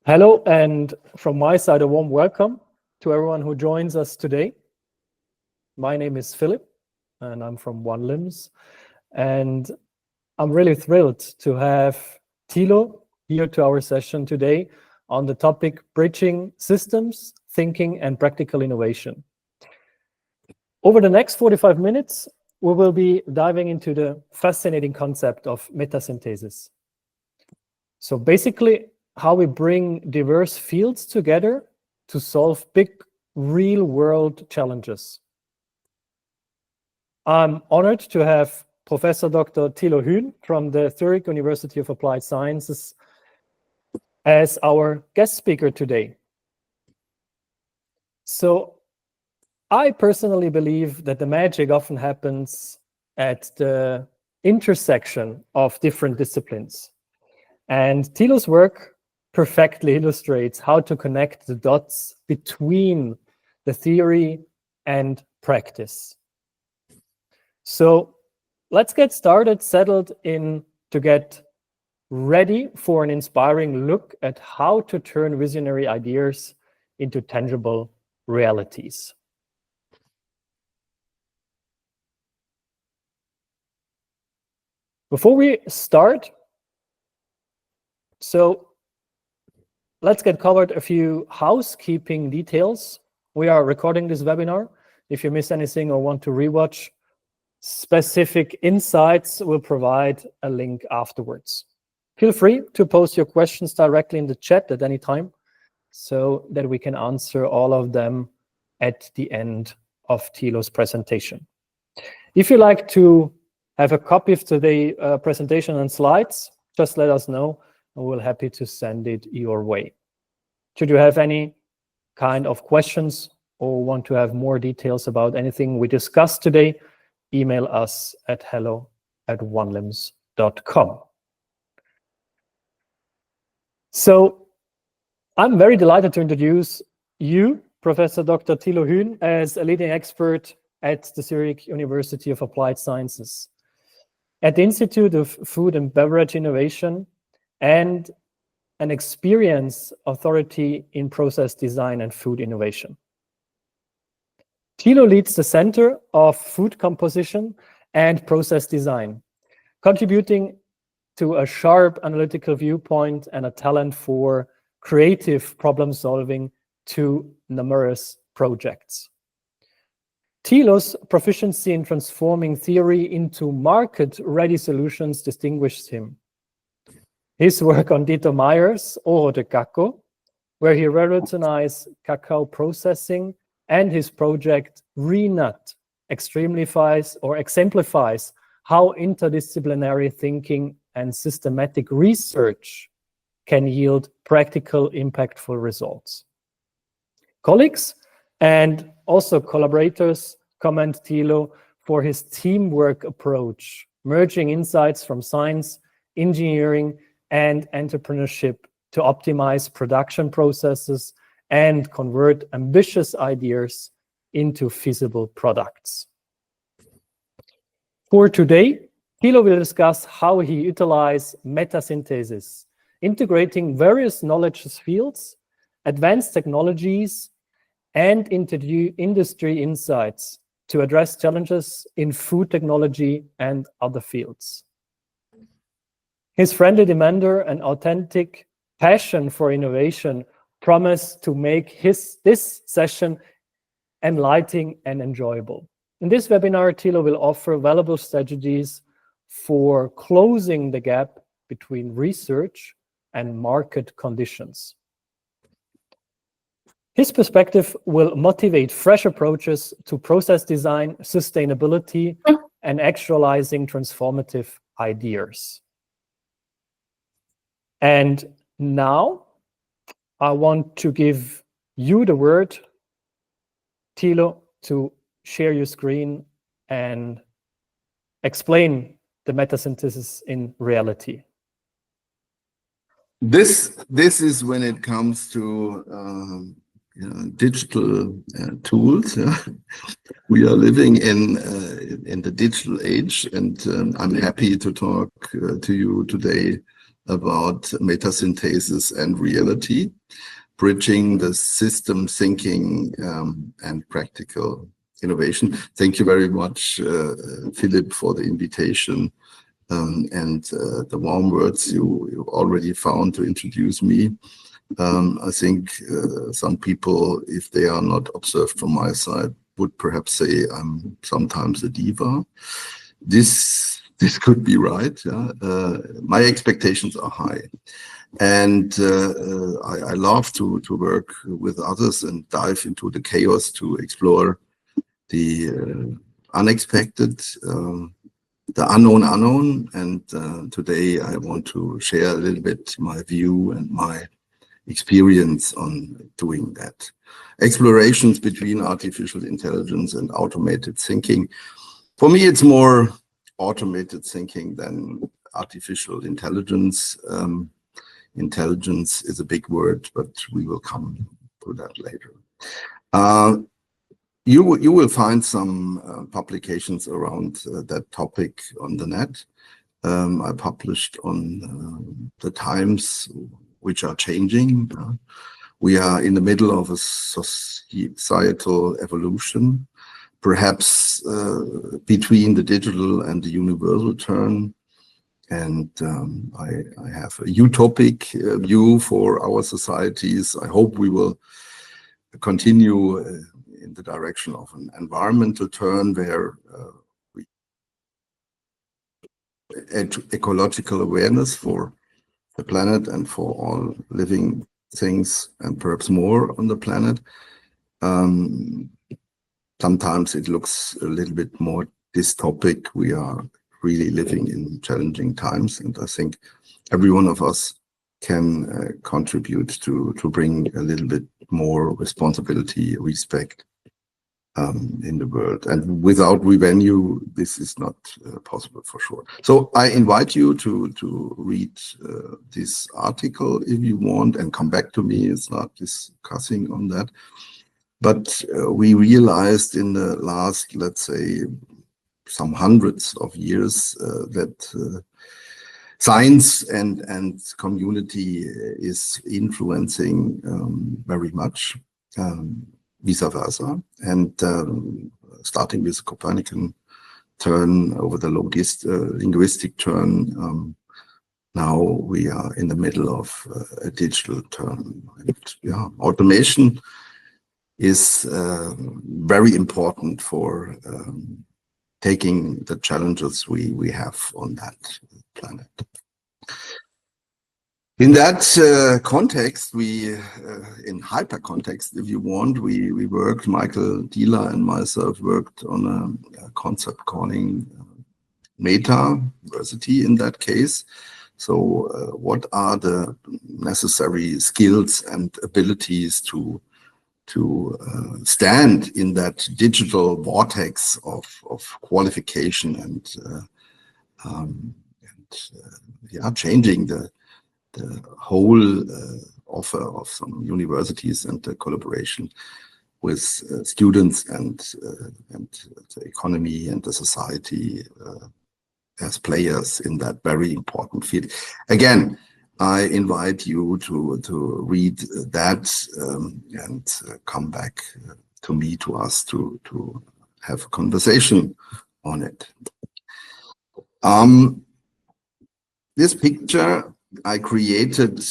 Hello, and from my side, a warm welcome to everyone who joins us today. My name is Philip, and I'm from One-Limbs, and I'm really thrilled to have Tilo here to our session today on the topic Bridging Systems, Thinking, and Practical Innovation. Over the next 45 minutes, we will be diving into the fascinating concept of metasynthesis. So basically, how we bring diverse fields together to solve big real-world challenges. I'm honored to have Professor Dr. Tilo Hühn from the Zurich University of Applied Sciences as our guest speaker today. So I personally believe that the magic often happens at the intersection of different disciplines. And Tilo's work perfectly illustrates how to connect the dots between the theory and practice. So let's get started, settled in to get ready for an inspiring look at how to turn visionary ideas into tangible realities. Before we start, let's get covered a few housekeeping details. We are recording this webinar. If you miss anything or want to rewatch specific insights, we'll provide a link afterwards. Feel free to post your questions directly in the chat at any time so that we can answer all of them at the end of Tilo's presentation. If you'd like to have a copy of today's presentation and slides, just let us know. And we're happy to send it your way. Should you have any kind of questions or want to have more details about anything we discussed today, email us at hello@onelimbs.com. So I'm very delighted to introduce you, Professor Dr. Tilo Hühn, as a leading expert at the Zurich University of Applied Sciences. At the Institute of Food and Beverage Innovation, and an experienced authority in process design and food innovation. Tilo leads the Center of Food Composition and Process Design, contributing to a sharp analytical viewpoint and a talent for creative problem solving to numerous projects. Tilo's proficiency in transforming theory into market-ready solutions distinguished him. His work on Dieter Meyer's Oro de Cacao, where he revolutionized cacao processing, and his project ReNut exemplifies how interdisciplinary thinking and systematic research can yield practical, impactful results. Colleagues and also collaborators commend Tilo for his teamwork approach, merging insights from science, engineering, and entrepreneurship to optimize production processes and convert ambitious ideas into feasible products. For today, Tilo will discuss how he utilizes metasynthesis, integrating various knowledge fields, advanced technologies, and industry insights to address challenges in food technology and other fields. His friendly demeanor and authentic passion for innovation promise to make this session enlightening and enjoyable. In this webinar, Tilo will offer valuable strategies for closing the gap between research and market conditions. His perspective will motivate fresh approaches to process design, sustainability, and actualizing transformative ideas. And now I want to give you the word, Tilo, to share your screen and explain the metasynthesis in reality. This is when it comes to digital tools. We are living in the digital age, and I'm happy to talk to you today about metasynthesis and reality, bridging the system thinking and practical innovation. Thank you very much, Philip, for the invitation and the warm words you already found to introduce me. I think some people, if they are not observed from my side, would perhaps say I'm sometimes a diva. This could be right. Yeah? My expectations are high, and I love to work with others and dive into the chaos to explore the unexpected, the unknown. And today I want to share a little bit my view and my experience on doing that. Explorations between artificial intelligence and automated thinking. For me, it's more automated thinking than artificial intelligence. Intelligence is a big word, but we will come to that later. You will find some publications around that topic on the net. I published on the times which are changing. We are in the middle of a societal evolution, perhaps between the digital and the universal turn. And I have a utopic view for our societies. I hope we will continue in the direction of an environmental turn where ecological awareness for the planet and for all living things and perhaps more on the planet. Sometimes it looks a little bit more dystopic. We are really living in challenging times, and I think every one of us can contribute to bring a little bit more responsibility, respect in the world. And without revenue, this is not possible for sure. So I invite you to read this article if you want and come back to me. It's not discussing on that. But we realized in the last, let's say, some hundreds of years that science and community is influencing very much, vice versa. And starting with the Copernican turn over the linguistic turn, now we are in the middle of a digital turn. And, yeah, automation is very important for taking the challenges we have on that planet. In that context, in hyper context, if you want, we worked, Michael Dieler and myself worked on a concept calling Metaversity in that case. So what are the necessary skills and abilities to stand in that digital vortex of qualification and changing the whole offer of some universities and the collaboration with students and the economy and the society as players in that very important field. Again, I invite you to read that and come back to me, to us, to have a conversation on it. This picture I created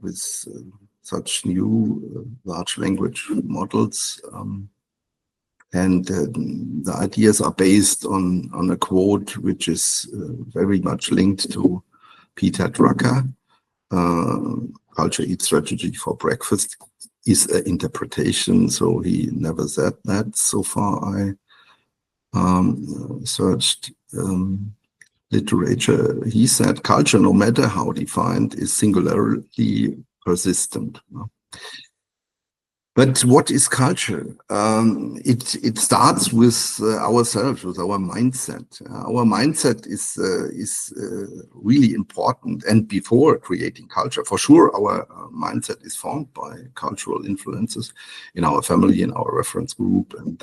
with such new large language models, and the ideas are based on a quote which is very much linked to Peter Drucker. Culture eats strategy for breakfast is an interpretation, so he never said that. So far I searched literature. He said culture, no matter how defined, is singularly persistent. But what is culture? It starts with ourselves, with our mindset. Our mindset is really important. And before creating culture, for sure, our mindset is formed by cultural influences in our family, in our reference group, and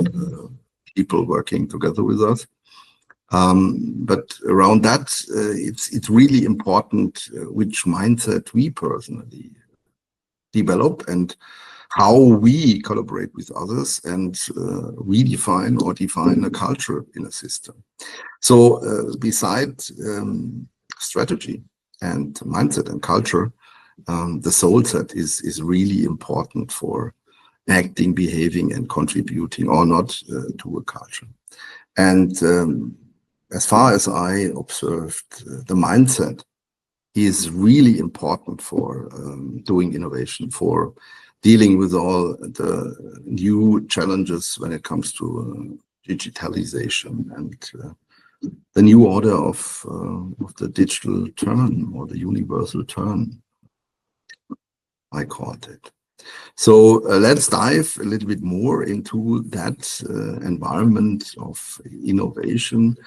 people working together with us. But around that, it's really important which mindset we personally develop and how we collaborate with others and redefine or define a culture in a system. So beside strategy and mindset and culture, the soul set is really important for acting, behaving, and contributing or not to a culture. And as far as I observed, the mindset is really important for doing innovation, for dealing with all the new challenges when it comes to digitalization and the new order of the digital turn or the universal turn, I called it. So let's dive a little bit more into that environment of innovation.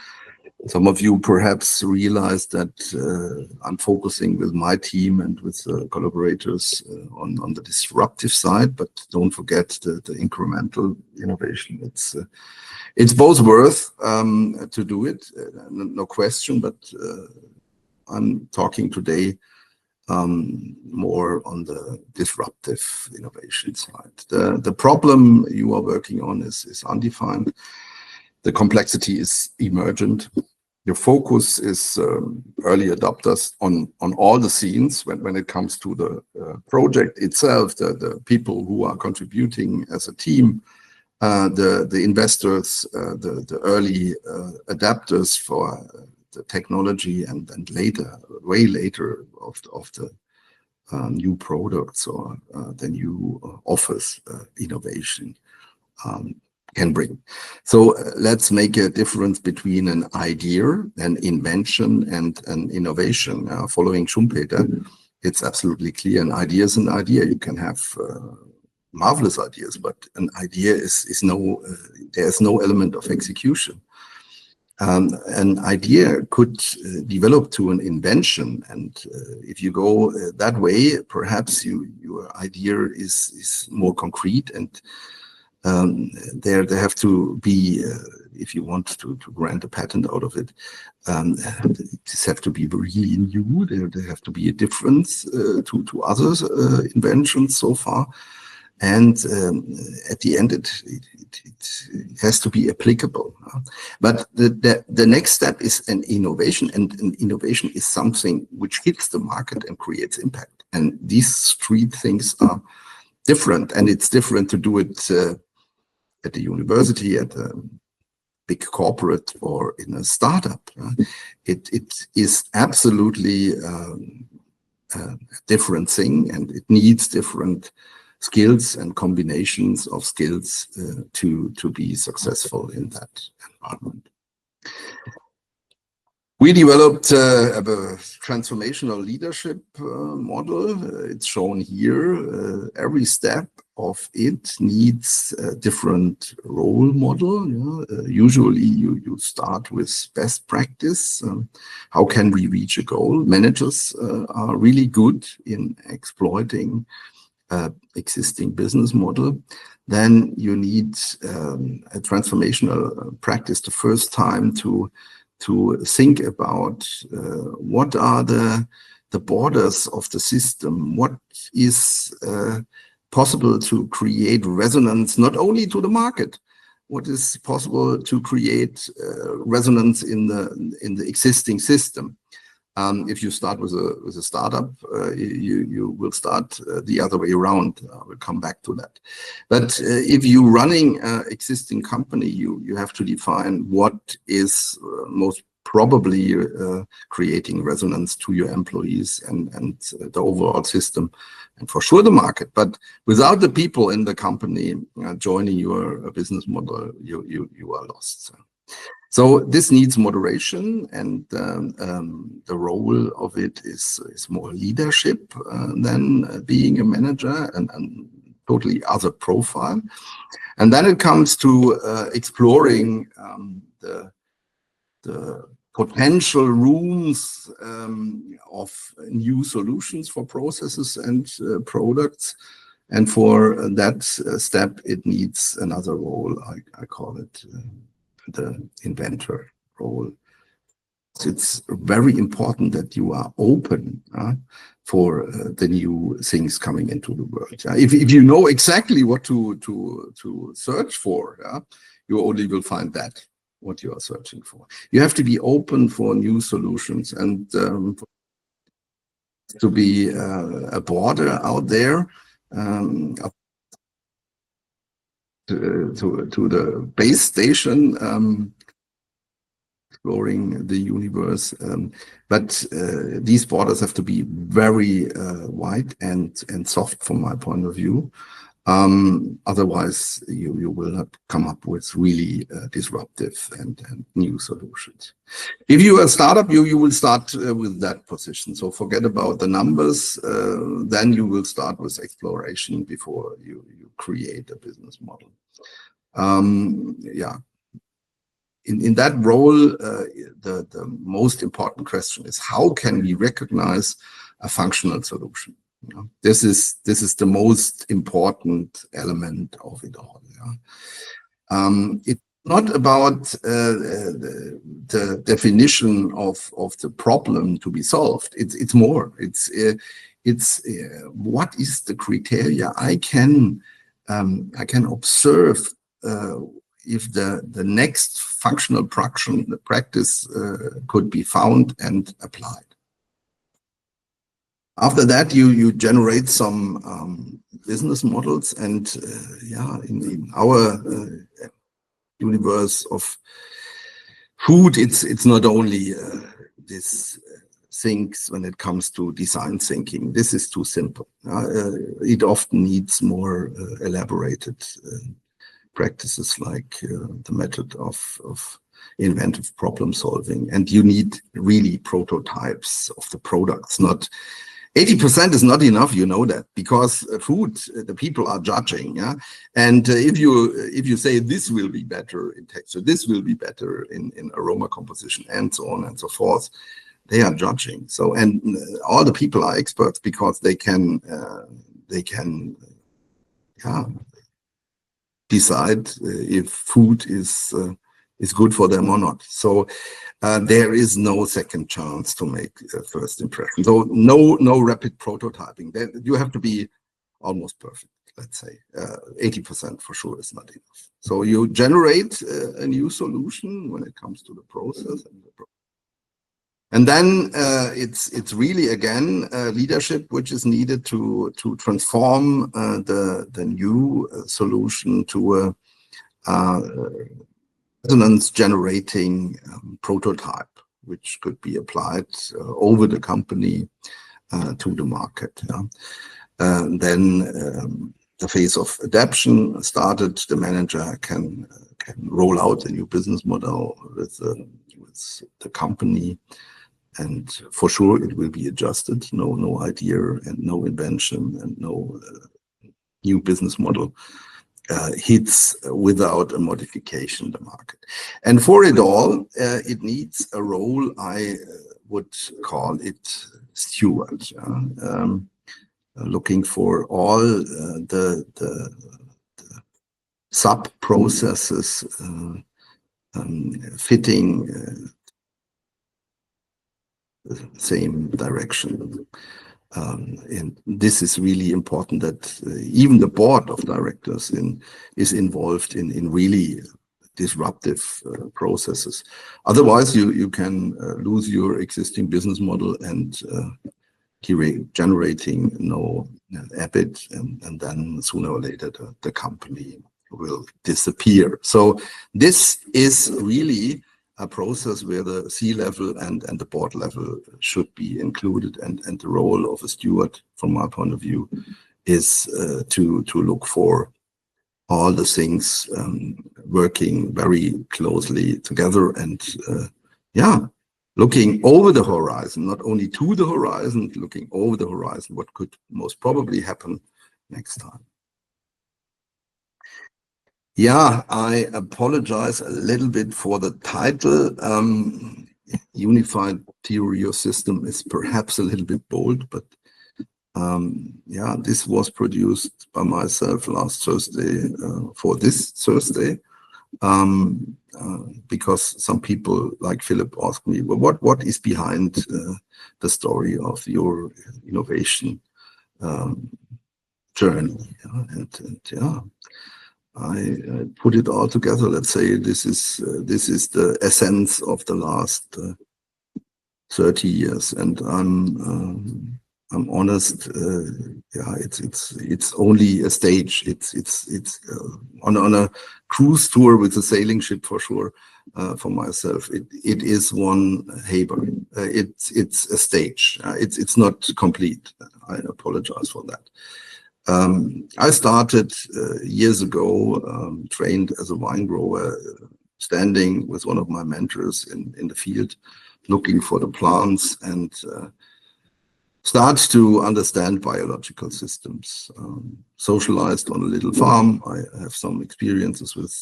Some of you perhaps realize that I'm focusing with my team and with collaborators on the disruptive side, but don't forget the incremental innovation. It's both worth to do it, no question, but I'm talking today more on the disruptive innovation side. The problem you are working on is undefined. The complexity is emergent. Your focus is early adopters on all the scenes when it comes to the project itself, the people who are contributing as a team, the investors, the early adapters for the technology, and later, way later of the new products or the new offers innovation can bring. So let's make a difference between an idea, an invention, and an innovation. Following Schumpeter, it's absolutely clear an idea is an idea. You can have marvelous ideas, but an idea is no, there's no element of execution. An idea could develop to an invention, and if you go that way, perhaps your idea is more concrete, and there have to be, if you want to grant a patent out of it, this have to be really new. There have to be a difference to other inventions so far. And at the end, it has to be applicable. But the next step is an innovation, and an innovation is something which hits the market and creates impact. And these three things are different, and it's different to do it at the university, at a big corporate, or in a startup. It is absolutely a different thing, and it needs different skills and combinations of skills to be successful in that environment. We developed a transformational leadership model. It's shown here. Every step of it needs a different role model. Usually you start with best practice. How can we reach a goal? Managers are really good in exploiting existing business model. Then you need a transformational practice the first time to think about what are the borders of the system, what is possible to create resonance not only to the market, what is possible to create resonance in the existing system. If you start with a startup, you will start the other way around. We'll come back to that. But if you're running an existing company, you have to define what is most probably creating resonance to your employees and the overall system, and for sure the market. But without the people in the company joining your business model, you are lost. So this needs moderation, and the role of it is more leadership than being a manager, and totally other profile. And then it comes to exploring the potential rooms of new solutions for processes and products. And for that step, it needs another role. I call it the inventor. role. It's very important that you are open for the new things coming into the world. If you know exactly what to search for, you only will find that what you are searching for. You have to be open for new solutions, and to be a border out there to the base station, exploring the universe, but these borders have to be very wide and soft from my point of view. Otherwise, you will not come up with really disruptive and new solutions. If you are a startup, you will start with that position. So forget about the numbers. Then you will start with exploration before you create a business model. Yeah. In that role, the most important question is, how can we recognize a functional solution? You know, this is the most important element of it all. It's not about the definition of the problem to be solved. It's more. It's what is the criteria I can observe if the next functional practice could be found and applied. After that, you generate some business models, and in our universe of food, it's not only this things when it comes to design thinking. This is too simple. It often needs more elaborated practices, like the method of inventive problem solving, and you need really prototypes of the products. Not 80% is not enough, you know that, because food, the people are judging, and if you say this will be better in texture, this will be better in aroma composition, and so on and so forth, they are judging. So, and all the people are experts because they can decide if food is good for them or not. So there is no second chance to make a first impression. So no rapid prototyping. You have to be almost perfect. Let's say 80% for sure is not enough. So you generate a new solution when it comes to the process, and then it's really again leadership which is needed to transform the new solution to a resonance generating prototype, which could be applied over the company to the market. Then the phase of adaptation started. The manager can roll out a new business model with the company, and for sure it will be adjusted. No idea and no invention and no new business model hits without a modification the market. And for it all, it needs a role, I would call it steward, looking for all the sub processes fitting the same direction. And this is really important, that even the board of directors is involved in really disruptive processes. Otherwise, you can lose your existing business model and generating no EBIT, and then sooner or later the company will disappear. So this is really a process where the C-level and the board level should be included, and the role of a steward, from my point of view, is to look for all the things working very closely together, and looking over the horizon, not only to the horizon, looking over the horizon, what could most probably happen next time. Yeah, I apologize a little bit for the title. Unified theory of system is perhaps a little bit bold, but this was produced by myself last Thursday for this Thursday. because some people like Philip asked me, well, what is behind the story of your innovation journey? I put it all together. Let's say this is the essence of the last 30 years, and I'm honest. It's only a stage. It's on a cruise tour with a sailing ship for sure. For myself, it is one Haber. It's a stage. It's not complete. I apologize for that. I started years ago, trained as a wine grower, standing with one of my mentors in the field, looking for the plants and start to understand biological systems. Socialized on a little farm. I have some experiences with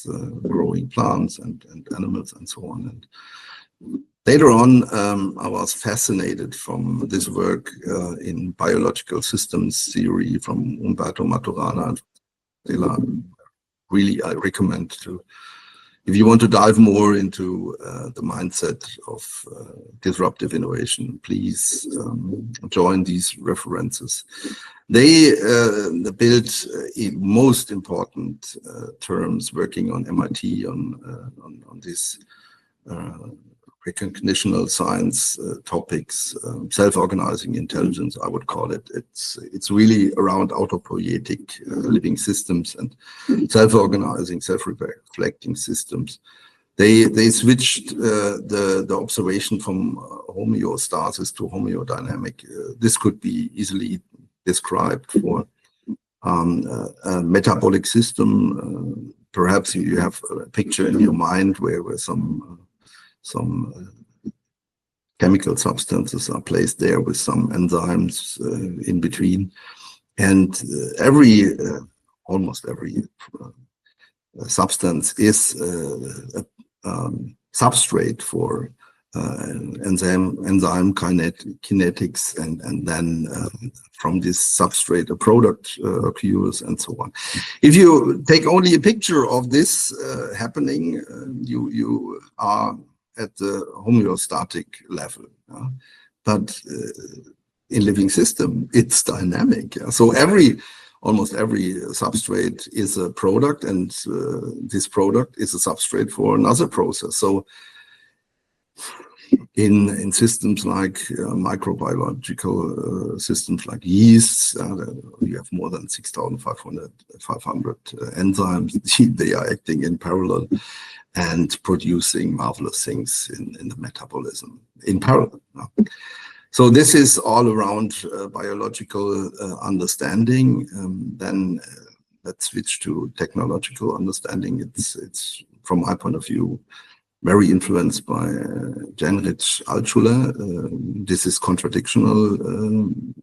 growing plants and animals and so on. And later on, I was fascinated from this work in biological systems theory from Umberto Maturana. Really, I recommend to, if you want to dive more into the mindset of disruptive innovation, please join these references. They built most important terms working on MIT on this recognitional science topics, self-organizing intelligence, I would call it. It's really around autopoietic living systems and self-organizing, self-reflecting systems. They switched the observation from homeostasis to homeodynamic. This could be easily described for a metabolic system. Perhaps you have a picture in your mind where some chemical substances are placed there with some enzymes in between, and almost every substance is a substrate for enzyme kinetics, and then from this substrate a product occurs and so on. If you take only a picture of this happening, you are at the homeostatic level, but in living system it's dynamic. So almost every substrate is a product, and this product is a substrate for another process. So in systems like microbiological systems like yeasts, we have more than 6,500 enzymes. They are acting in parallel and producing marvelous things in the metabolism in parallel. So this is all around biological understanding. Then let's switch to technological understanding. It's from my point of view very influenced by Genrich Altschuler. This is contradictional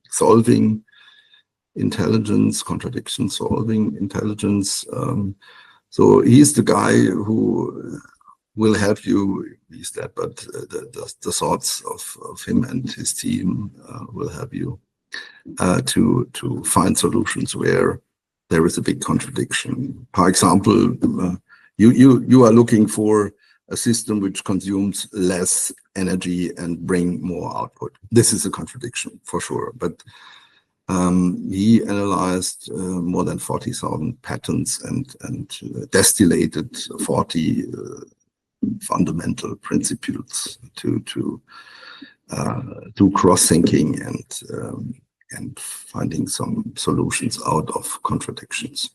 solving intelligence, contradiction solving intelligence. So he's the guy who will help you, he's that, but the thoughts of him and his team will help you to find solutions where there is a big contradiction. For example, you are looking for a system which consumes less energy and bring more output. This is a contradiction for sure, but he analyzed more than 40,000 patents and distillated 40 fundamental principles to do cross-thinking and finding some solutions out of contradictions.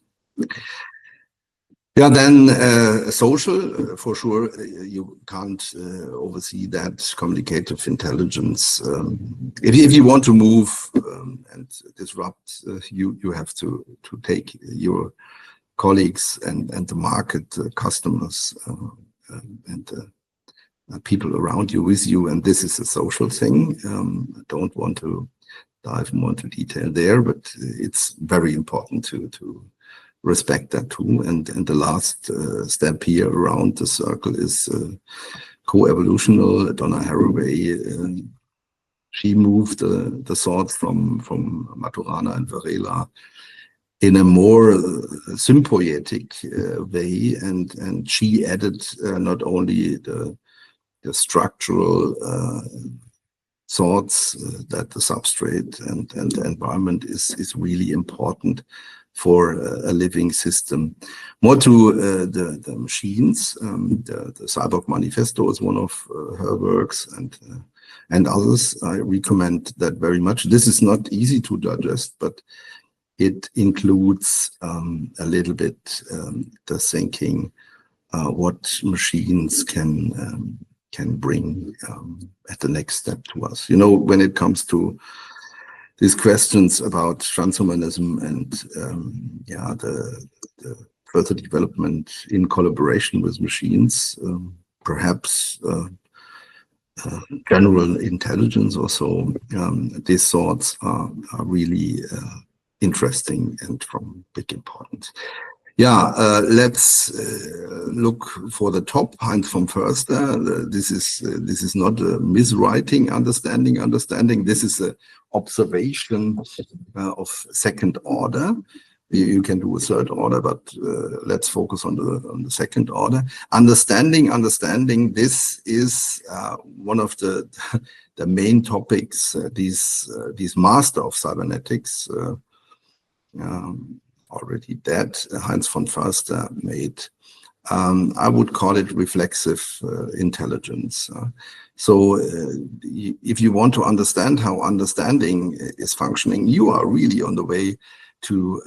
Yeah, then social, for sure, you can't oversee that communicative intelligence. If you want to move and disrupt, you have to take your colleagues and the market, customers, and people around you with you, and this is a social thing. I don't want to dive more into detail there, but it's very important to respect that too. And the last step here around the circle is co-evolutional. Donna Haraway, she moved the thoughts from Maturana and Varela in a more symbiotic way, and she added not only the structural thoughts that the substrate and the environment is really important for a living system. More to the machines. The Cyborg Manifesto is one of her works, and others. I recommend that very much. This is not easy to digest, but it includes a little bit the thinking what machines can bring at the next step to us. You know, when it comes to these questions about transhumanism and the further development in collaboration with machines, perhaps general intelligence or so, these thoughts are really interesting and from big importance. Yeah, let's look for the top. Heinz von Förster. This is not a miswriting. Understanding. This is an observation of second order. You can do a third order, but let's focus on the second order. Understanding. This is one of the main topics. These master of cybernetics. Already dead, Heinz von Förster made. I would call it reflexive intelligence. So if you want to understand how understanding is functioning, you are really on the way to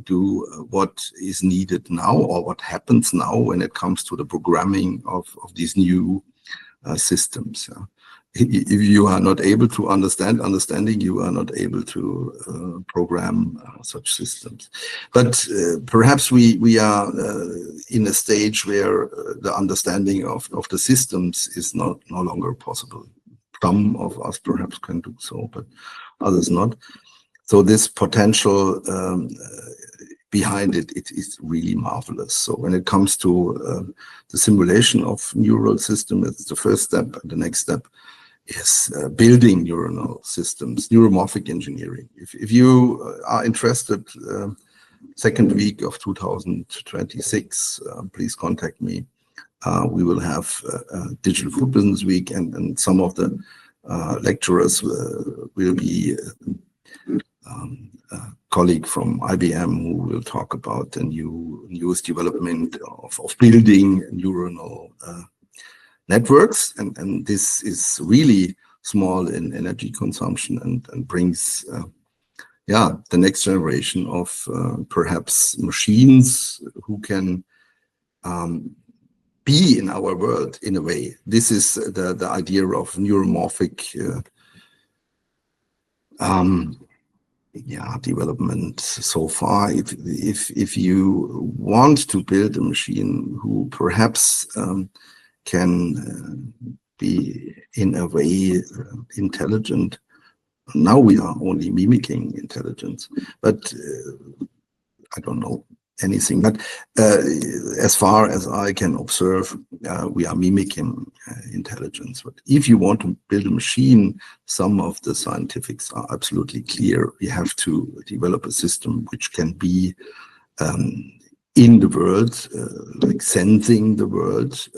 do what is needed now, or what happens now when it comes to the programming of these new systems. If you are not able to understanding, you are not able to program such systems. But perhaps we are in a stage where the understanding of the systems is no longer possible. Some of us perhaps can do so, but others not. So this potential behind it is really marvelous. So when it comes to the simulation of neural system, it's the first step. And the next step is building neuronal systems, neuromorphic engineering. If you are interested, second week of 2026, please contact me. We will have a Digital Food Business Week, and some of the lecturers will be a colleague from IBM who will talk about the newest development of building neuronal networks, and this is really small in energy consumption and brings the next generation of perhaps machines who can be in our world in a way. This is the idea of neuromorphic development so far. If you want to build a machine who perhaps can be in a way intelligent. Now we are only mimicking intelligence, but I don't know anything. But as far as I can observe, we are mimicking intelligence. But if you want to build a machine, some of the scientifics are absolutely clear. We have to develop a system which can be in the world, like sensing the world,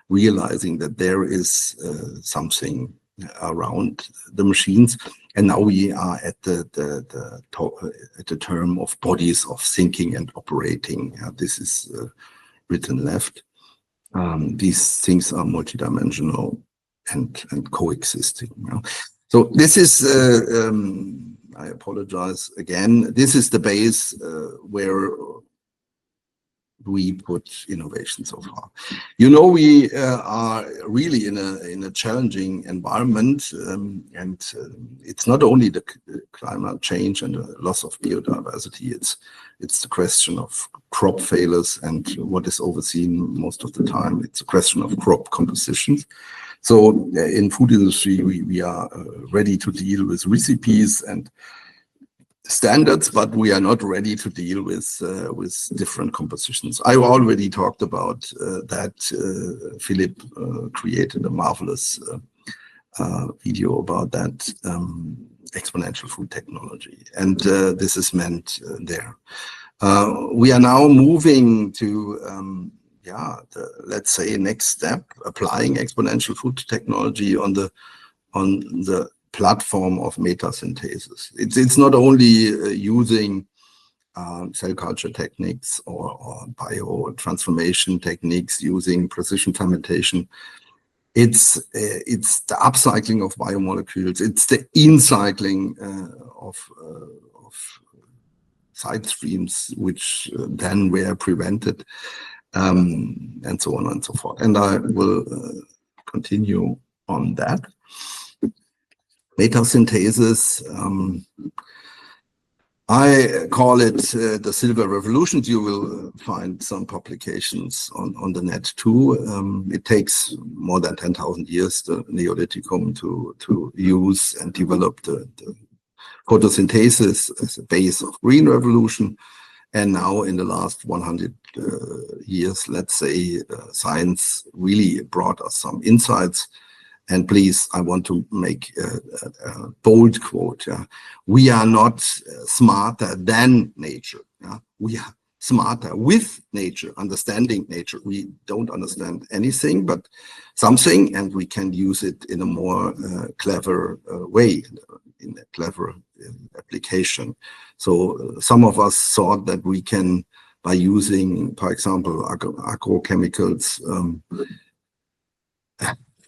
realizing that there is something around the machines. And now we are at the term of bodies of thinking and operating. This is written left. These things are multidimensional and coexisting. So this is, I apologize again, this is the base where we put innovation so far. You know, we are really in a challenging environment, and it's not only the climate change and the loss of biodiversity. It's the question of crop failures, and what is overseen most of the time, it's a question of crop composition. So in food industry, we are ready to deal with recipes and standards, but we are not ready to deal with different compositions. I already talked about that. Philip created a marvelous video about that. exponential food technology, and this is meant there. We are now moving to let's say next step, applying exponential food technology on the platform of metasynthesis. It's not only using cell culture techniques or bio transformation techniques using precision fermentation. It's the upcycling of biomolecules. It's the incycling of side streams which then were prevented, and so on and so forth. And I will continue on that. Metasynthesis, I call it the silver revolution. You will find some publications on the net too. It takes more than 10,000 years, the Neolithicum, to use and develop the photosynthesis as a base of green revolution. And now in the last 100 years, let's say, science really brought us some insights. And please, I want to make a bold quote. Yeah? We are not smarter than nature. Yeah? We are smarter with nature, understanding nature. We don't understand anything, but something, and we can use it in a more clever way, in a clever application. So some of us thought that we can, by using, for example, agrochemicals,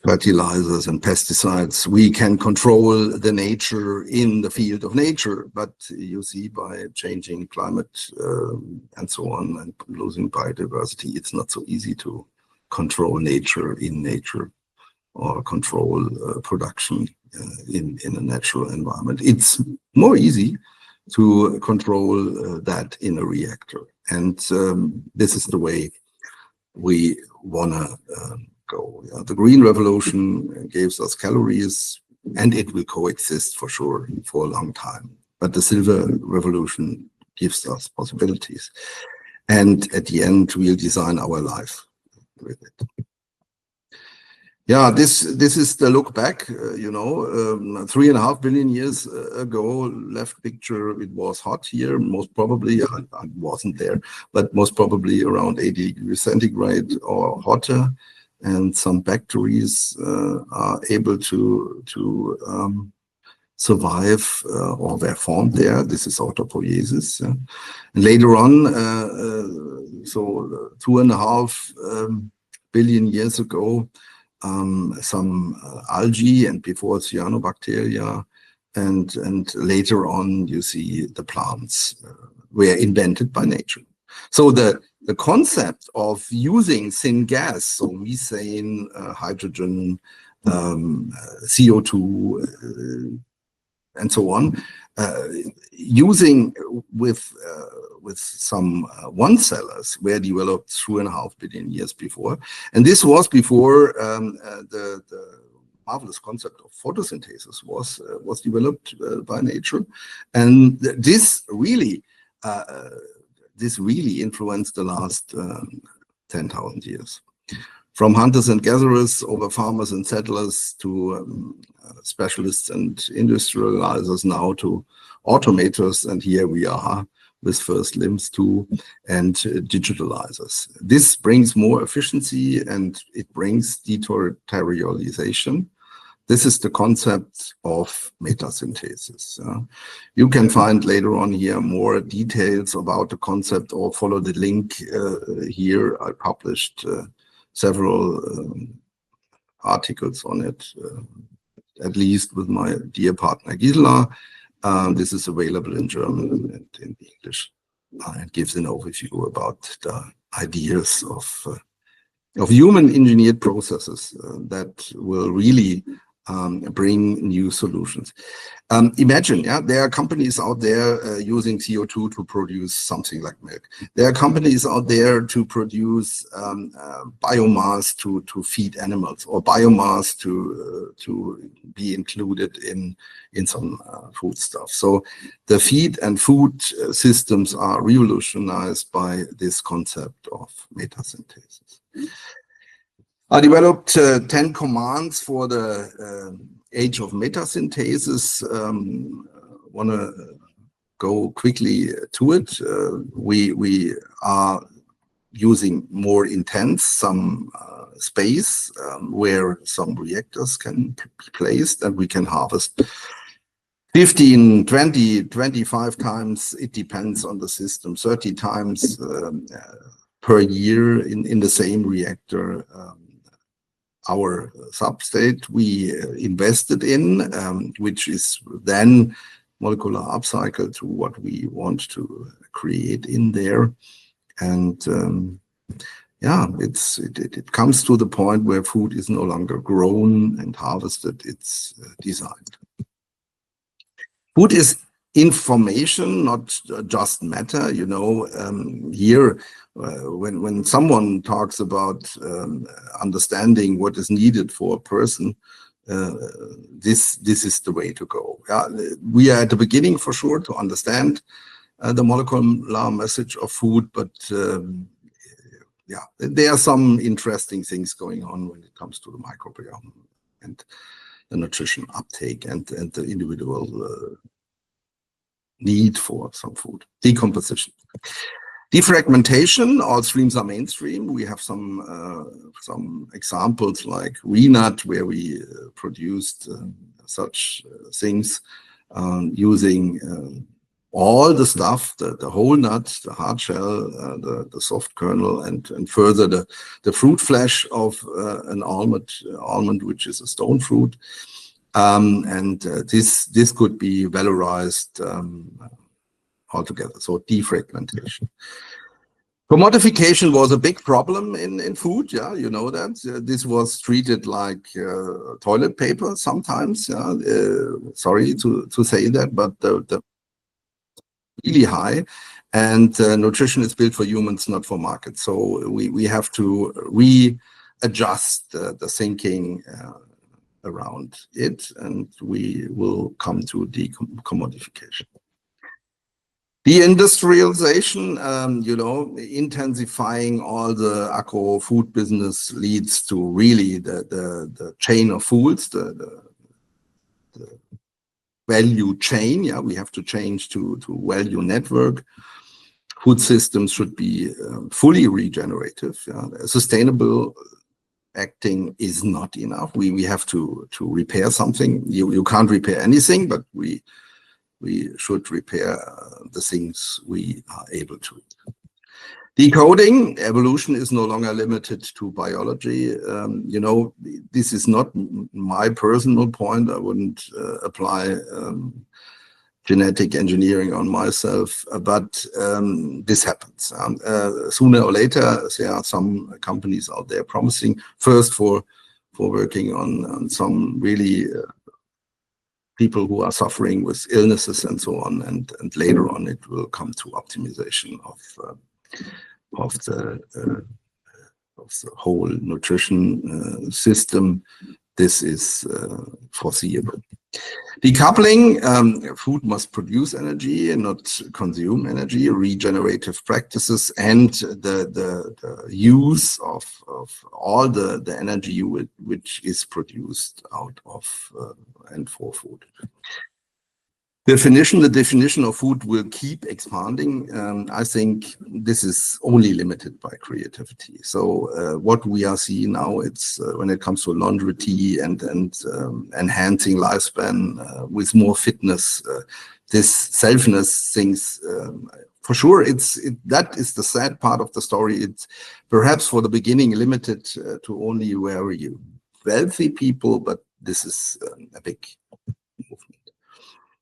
fertilizers and pesticides, we can control the nature in the field of nature. But you see, by changing climate and so on, and losing biodiversity, it's not so easy to control nature in nature, or control production in a natural environment. It's more easy to control that in a reactor. And this is the way we want to go. The green revolution gives us calories, and it will coexist for sure for a long time. But the silver revolution gives us possibilities. And at the end, we'll design our life with it. Yeah, this is the look back, 3.5 billion years ago, left picture, it was hot here, most probably, I wasn't there, but most probably around 80 degrees centigrade or hotter. And some bacteria are able to survive or were formed there. This is autopoiesis. And later on, so 2.5 billion years ago, some algae, and before cyanobacteria, and later on you see the plants were invented by nature. So the concept of using syngas, so methane, hydrogen, CO2, and so on, using with some one-cellers were developed 2.5 billion years before. And this was before the marvelous concept of photosynthesis was developed by nature. And this really influenced the last 10,000 years. From hunters and gatherers over farmers and settlers to specialists and industrializers, now to automators, and here we are with first limbs too, and digitalizers. This brings more efficiency and it brings deterritorialization. This is the concept of metasynthesis. You can find later on here more details about the concept, or follow the link here. I published several articles on it, at least with my dear partner Gisela. This is available in German and in English. It gives an overview about the ideas of human engineered processes that will really bring new solutions. Imagine, there are companies out there using CO2 to produce something like milk. There are companies out there to produce biomass to feed animals, or biomass to be included in some food stuff. So the feed and food systems are revolutionized by this concept of metasynthesis. I developed 10 commands for the age of metasynthesis. Want to go quickly to it. We are using more intense some space where some reactors can be placed, and we can harvest 15, 20, 25 times, it depends on the system, 30 times per year in the same reactor. Our substrate we invested in, which is then molecular upcycle to what we want to create in there. And yeah, it comes to the point where food is no longer grown and harvested, it's designed. Food is information, not just matter. You know, here, when someone talks about understanding what is needed for a person, this is the way to go. We are at the beginning for sure to understand the molecular message of food, but yeah, there are some interesting things going on when it comes to the microbiome and the nutrition uptake and the individual need for some food. Decomposition. Defragmentation, all streams are mainstream. We have some examples like renut, where we produced such things using all the stuff, the whole nut, the hard shell, the soft kernel, and further the fruit flesh of an almond, which is a stone fruit. This could be valorized altogether. So defragmentation. Commodification was a big problem in food. Yeah, you know that. This was treated like toilet paper sometimes. Yeah, sorry to say that, but the really high. And nutrition is built for humans, not for markets. So we have to readjust the thinking around it, and we will come to decommodification. Deindustrialization, you know, intensifying all the agro-food business leads to really the chain of foods, the value chain. Yeah, we have to change to value network. Food systems should be fully regenerative. Sustainable acting is not enough. We have to repair something. You can't repair anything, but we should repair the things we are able to. Decoding, evolution is no longer limited to biology. You know, this is not my personal point. I wouldn't apply genetic engineering on myself, but this happens. Sooner or later, there are some companies out there promising, first for working on some really people who are suffering with illnesses and so on, and later on it will come to optimization of the whole nutrition system. This is foreseeable. Decoupling, food must produce energy and not consume energy. Regenerative practices and the use of all the energy which is produced out of and for food. The definition of food will keep expanding. I think this is only limited by creativity. So what we are seeing now, it's when it comes to longevity and enhancing lifespan with more fitness, this selfness things, for sure, that is the sad part of the story. It's perhaps for the beginning limited to only very wealthy people, but this is a big movement.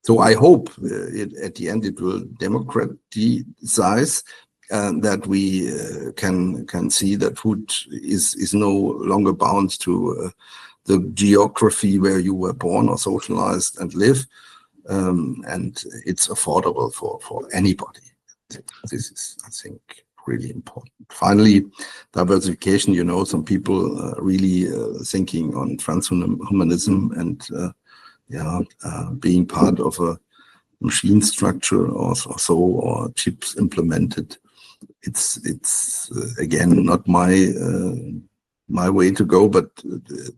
So I hope at the end it will democratize, that we can see that food is no longer bound to the geography where you were born or socialized and live, and it's affordable for anybody. This is, I think, really important. Finally, diversification. You know, some people really thinking on transhumanism and being part of a machine structure or so, or chips implemented. It's again not my way to go, but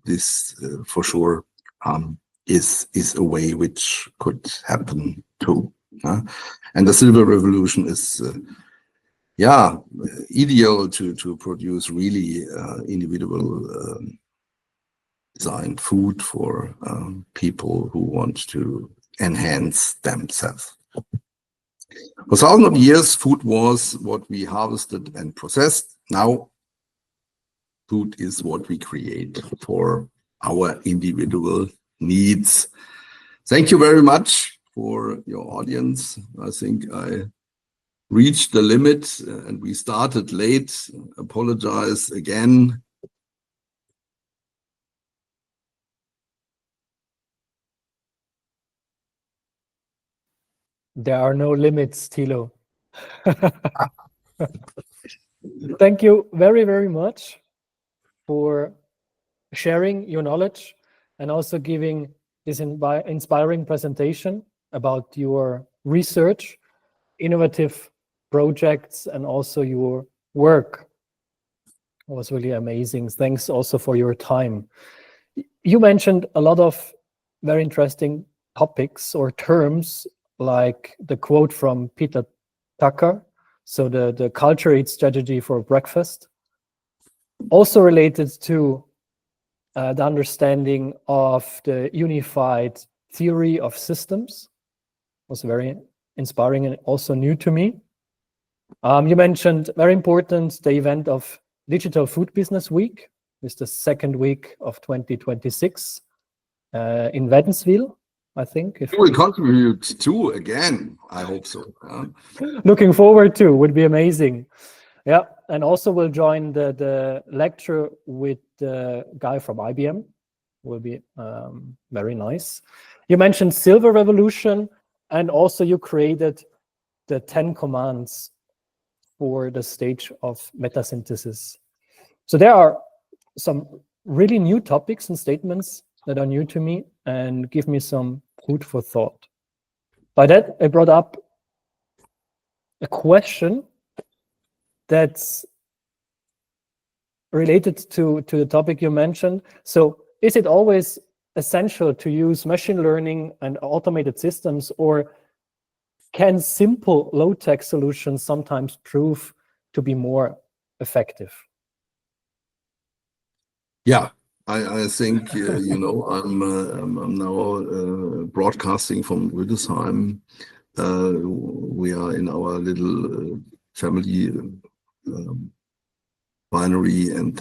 this for sure is a way which could happen too. And the silver revolution is ideal to produce really individual designed food for people who want to enhance themselves. For thousands of years, food was what we harvested and processed. Now, food is what we create for our individual needs. Thank you very much for your audience. I think I reached the limit and we started late. Apologize again. There are no limits, Tilo. Thank you very, very much for sharing your knowledge and also giving this inspiring presentation about your research, innovative projects, and also your work. It was really amazing. Thanks also for your time. You mentioned a lot of very interesting topics or terms, like the quote from Peter Tucker, so the culture eats strategy for breakfast, also related to the understanding of the unified theory of systems. Was very inspiring and also new to me. You mentioned, very important, the event of Digital Food Business Week. It's the second week of 2026 in Wädenswil, I think. You will contribute too again, I hope so. Looking forward to, would be amazing. Yeah, and also we'll join the lecture with the guy from IBM. Will be very nice. You mentioned Silver Revolution, and also you created the 10 commands for the stage of metasynthesis. So there are some really new topics and statements that are new to me and give me some food for thought. By that, I brought up a question that's related to the topic you mentioned. So is it always essential to use machine learning and automated systems, or can simple low-tech solutions sometimes prove to be more effective? Yeah, I think, I'm now broadcasting from Rüdesheim. We are in our little family binary, and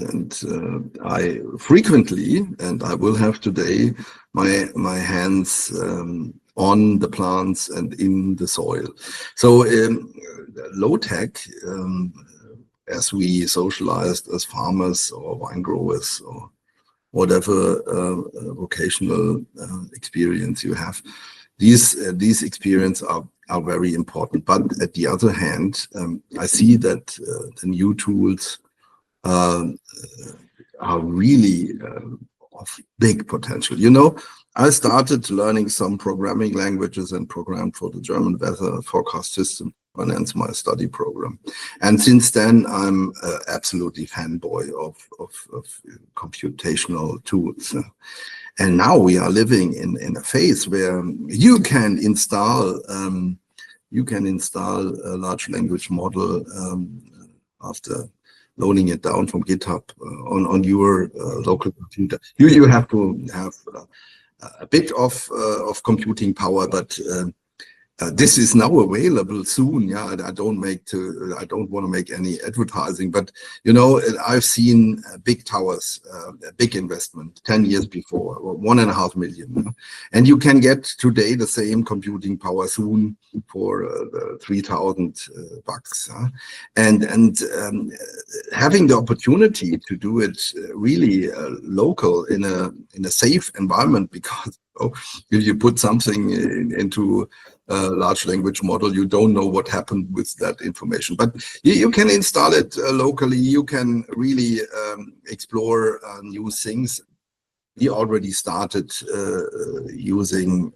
I frequently, and I will have today, my hands on the plants and in the soil. So low tech, as we socialized as farmers or wine growers or whatever vocational experience you have, these experiences are very important. But at the other hand, I see that the new tools are really of big potential. You know, I started learning some programming languages and programmed for the German weather forecast system finance my study program, and since then I'm absolutely fanboy of computational tools. And now we are living in a phase where you can install a large language model after loading it down from GitHub on your local computer. You have to have a bit of computing power, but this is now available soon. Yeah, I don't want to make any advertising, but you know, I've seen big towers, big investment 10 years before, or 1.5 million, and you can get today the same computing power soon for 3,000 bucks. And having the opportunity to do it really local in a safe environment, because if you put something into a large language model, you don't know what happened with that information. But you can install it locally. You can really explore new things. We already started using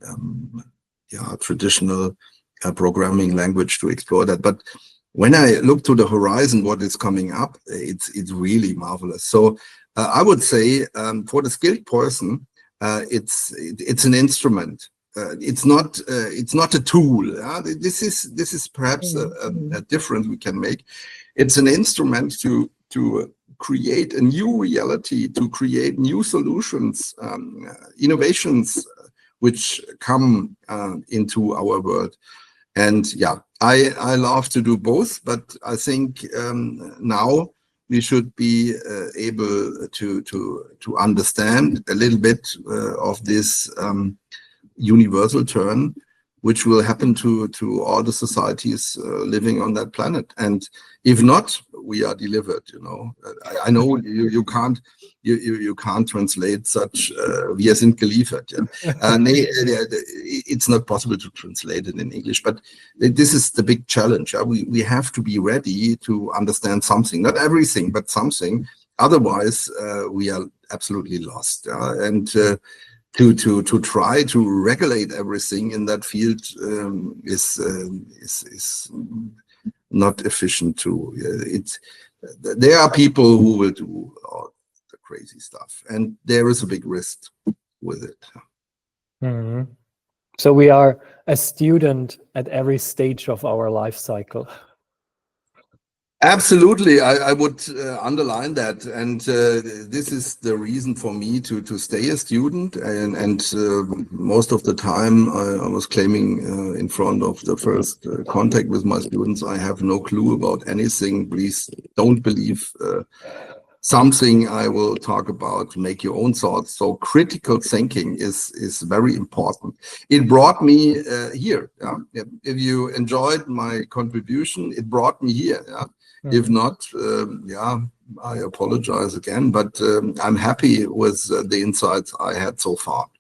traditional programming language to explore that. But when I look to the horizon, what is coming up, it's really marvelous. So I would say for the skilled person, it's an instrument. It's not a tool. This is perhaps a difference we can make. It's an instrument to create a new reality, to create new solutions, innovations which come into our world. And yeah, I love to do both, but I think now we should be able to understand a little bit of this universal turn, which will happen to all the societies living on that planet. And if not, we are delivered. I know you can't translate such wir sind geliefert. It's not possible to translate it in English, but this is the big challenge. We have to be ready to understand something, not everything, but something. Otherwise, we are absolutely lost. And to try to regulate everything in that field is not efficient too. There are people who will do all the crazy stuff, and there is a big risk with it. Mm-hmm. So we are a student at every stage of our life cycle. Absolutely, I would underline that, and this is the reason for me to stay a student. And most of the time, I was claiming in front of the first contact with my students, I have no clue about anything. Please don't believe something I will talk about. Make your own thoughts. So critical thinking is very important. It brought me here. If you enjoyed my contribution, it brought me here. If not, I apologize again, but I'm happy with the insights I had so far.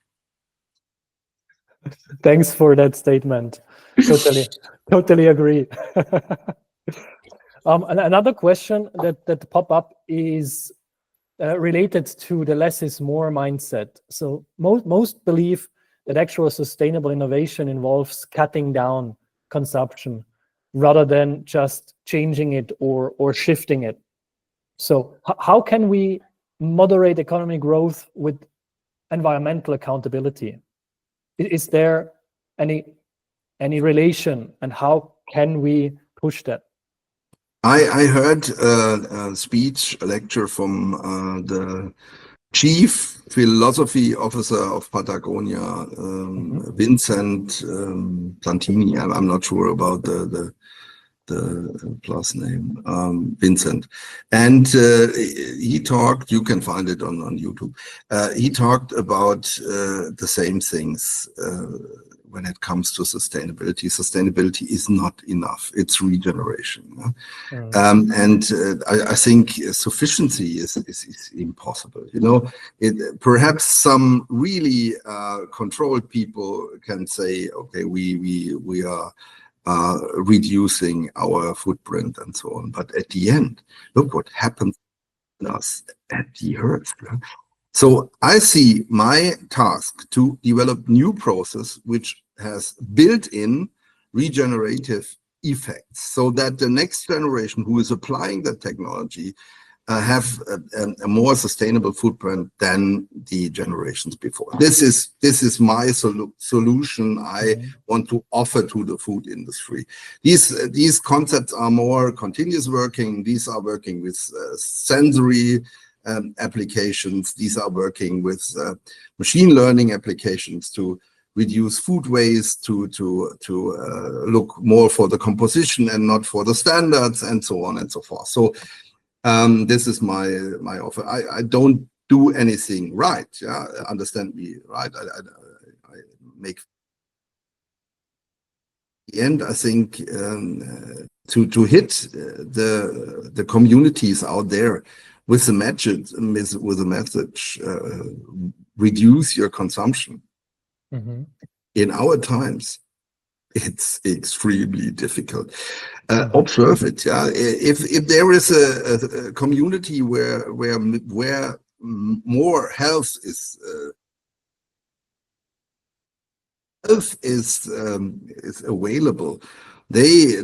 Thanks for that statement. Totally agree. Another question that pop up is related to the less is more mindset. So most believe that actual sustainable innovation involves cutting down consumption rather than just changing it or shifting it. So how can we moderate economic growth with environmental accountability? Is there any relation, and how can we push that? I heard a lecture from the Chief Philosophy Officer of Patagonia, Vincent Plantini. I'm not sure about the plus name, Vincent. And he talked, you can find it on YouTube. He talked about the same things when it comes to sustainability. Sustainability is not enough. It's regeneration. And I think sufficiency is impossible. Perhaps some really controlled people can say, okay, we are reducing our footprint and so on. But at the end, look what happens to us at the earth. So I see my task to develop new process which has built-in regenerative effects, so that the next generation who is applying the technology have a more sustainable footprint than the generations before. This is my solution I want to offer to the food industry. These concepts are more continuous working. These are working with sensory applications. These are working with machine learning applications to reduce food waste, to look more for the composition and not for the standards, and so on and so forth. So this is my offer. I don't do anything right. Understand me right. I make the end. I think to hit the communities out there with the message, reduce your consumption. In our times, it's extremely difficult. Observe it. If there is a community where more health is available, they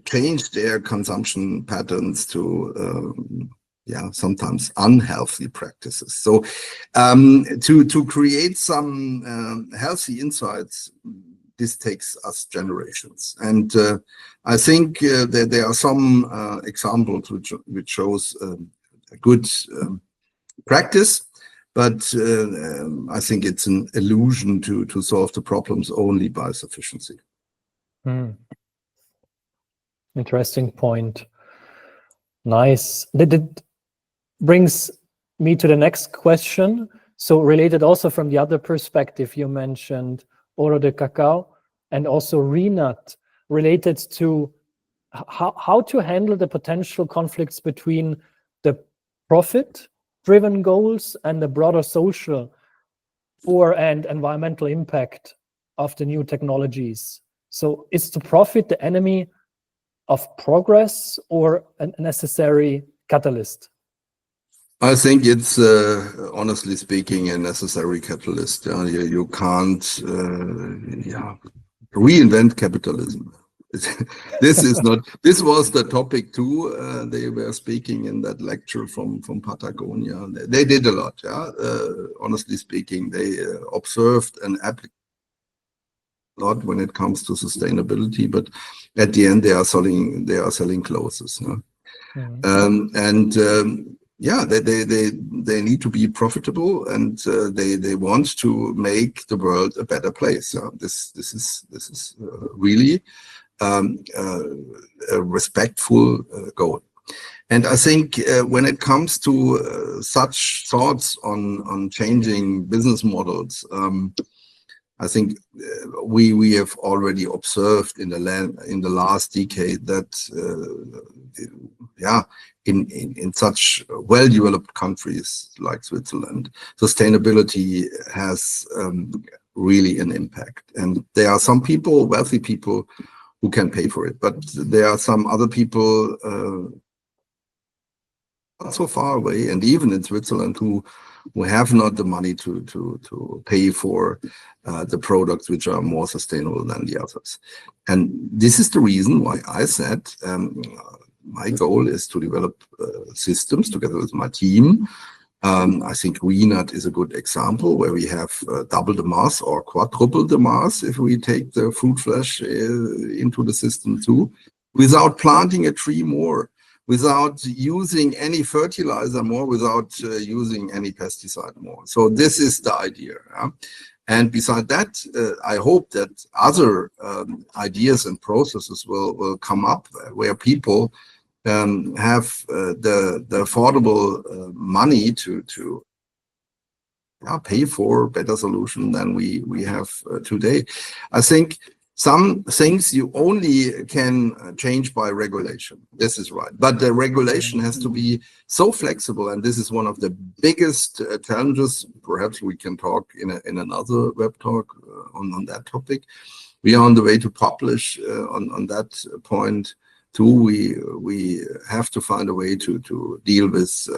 change their consumption patterns to sometimes unhealthy practices. So to create some healthy insights, this takes us generations. And I think that there are some examples which shows a good practice, but I think it's an illusion to solve the problems only by sufficiency. Interesting point. Nice. That brings me to the next question. So related also from the other perspective, you mentioned Oro de Cacao and also Renat, related to how to handle the potential conflicts between the profit-driven goals and the broader social and environmental impact of the new technologies. So is the profit the enemy of progress or a necessary catalyst? I think it's, honestly speaking, a necessary catalyst. You can't reinvent capitalism. This is not. This was the topic too. They were speaking in that lecture from Patagonia. They did a lot. Honestly speaking, they observed and applied a lot when it comes to sustainability. But at the end, they are selling clothes. They need to be profitable, and they want to make the world a better place. This is really a respectful goal. And I think when it comes to such thoughts on changing business models, I think we have already observed in the last decade that in such well-developed countries like Switzerland, sustainability has really an impact. And there are some people, wealthy people, who can pay for it, but there are some other people not so far away, and even in Switzerland, who have not the money to pay for the products which are more sustainable than the others. And this is the reason why I said my goal is to develop systems together with my team. I think Renat is a good example where we have double the mass or quadruple the mass if we take the fruit flesh into the system too, without planting a tree more, without using any fertilizer more, without using any pesticide more. So this is the idea. And beside that, I hope that other ideas and processes will come up where people have the affordable money to pay for better solution than we have today. I think some things you only can change by regulation. This is right. But the regulation has to be so flexible, and this is one of the biggest challenges. Perhaps we can talk in another web talk on that topic. We are on the way to publish on that point too. We have to find a way to deal with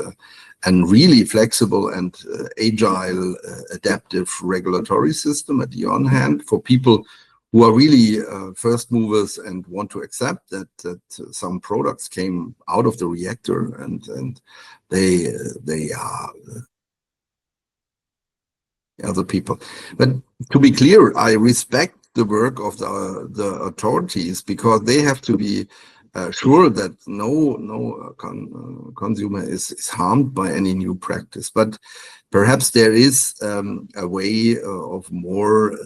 and really flexible and agile, adaptive regulatory system at the one hand for people who are really first movers and want to accept that some products came out of the reactor and they are other people. But to be clear, I respect the work of the authorities, because they have to be sure that no consumer is harmed by any new practice. But perhaps there is a way of more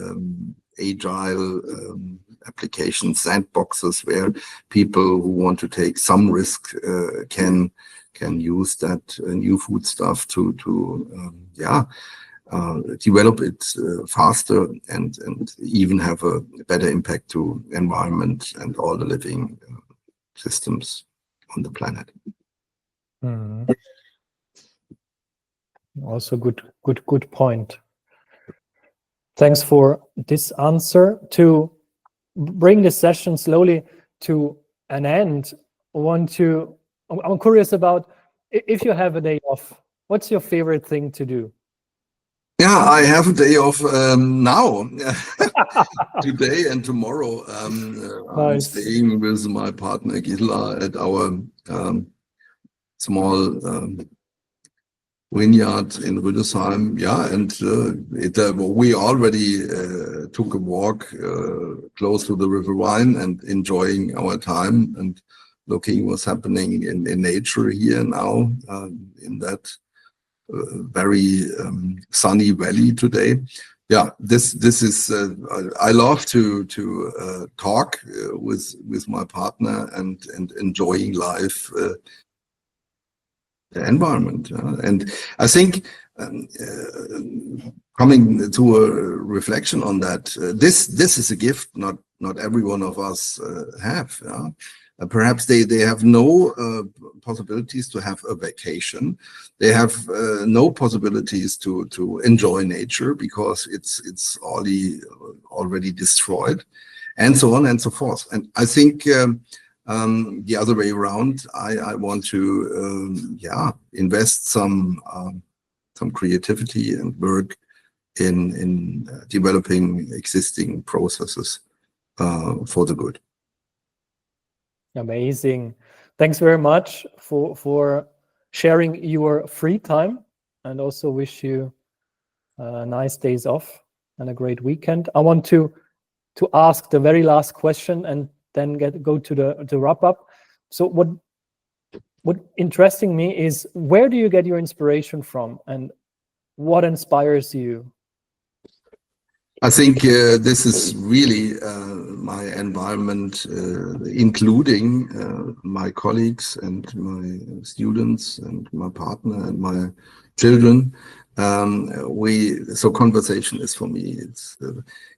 agile application sandboxes where people who want to take some risk can use that new food stuff to develop it faster and even have a better impact to environment and all the living systems on the planet. Also good point. Thanks for this answer. To bring the session slowly to an end, I'm curious about, if you have a day off, what's your favorite thing to do? Yeah, I have a day off now, today and tomorrow. I'm Nice. staying with my partner Gisela at our small vineyard in Rüdesheim. Yeah, and we already took a walk close to the River Rhine and enjoying our time and looking what's happening in nature here now in that very sunny valley today. Yeah, this is I love to talk with my partner and enjoying life, the environment, and I think coming to a reflection on that, this is a gift not every one of us have. Perhaps they have no possibilities to have a vacation. They have no possibilities to enjoy nature because it's already destroyed, and so on and so forth. And I think the other way around, I want to invest some creativity and work in developing existing processes for the good. Amazing. Thanks very much for sharing your free time, and also wish you nice days off and a great weekend. I want to ask the very last question and then go to the wrap up. So what interesting me is, where do you get your inspiration from, and what inspires you? I think this is really my environment, including my colleagues and my students and my partner and my children. So conversation is for me. It's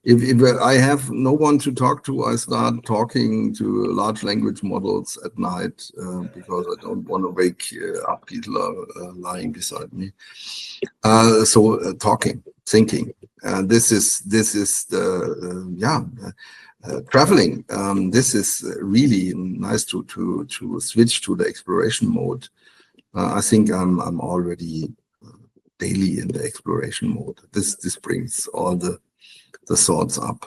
if I have no one to talk to, I start talking to large language models at night because I don't want to wake up people lying beside me. So talking, thinking. This is the traveling. This is really nice to switch to the exploration mode. I think I'm already daily in the exploration mode. This brings all the thoughts up.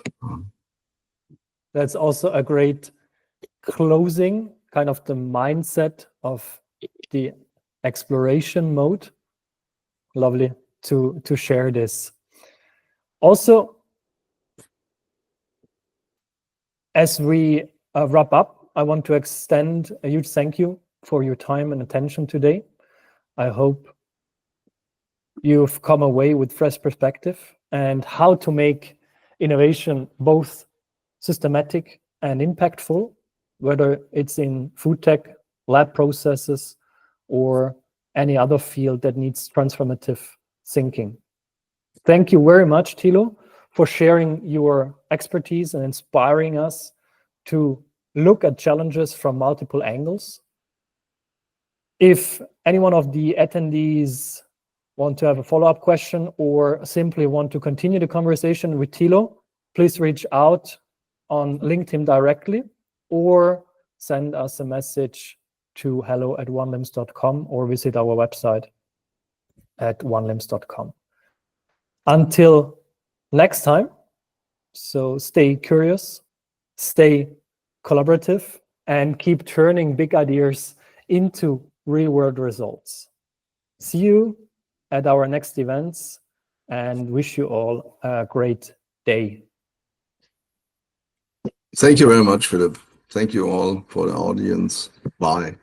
That's also a great closing, kind of the mindset of the exploration mode. Lovely to share this. Also, as we wrap up, I want to extend a huge thank you for your time and attention today. I hope you've come away with fresh perspective and how to make innovation both systematic and impactful, whether it's in food tech, lab processes, or any other field that needs transformative thinking. Thank you very much, Tilo, for sharing your expertise and inspiring us to look at challenges from multiple angles. If any one of the attendees want to have a follow-up question or simply want to continue the conversation with Tilo, please reach out on LinkedIn directly or send us a message to hello@onelimbs.com or visit our website at onelimbs.com. Until next time, so stay curious, stay collaborative, and keep turning big ideas into real-world results. See you at our next events and wish you all a great day. Thank you very much, Philip. Thank you all for the audience. Bye.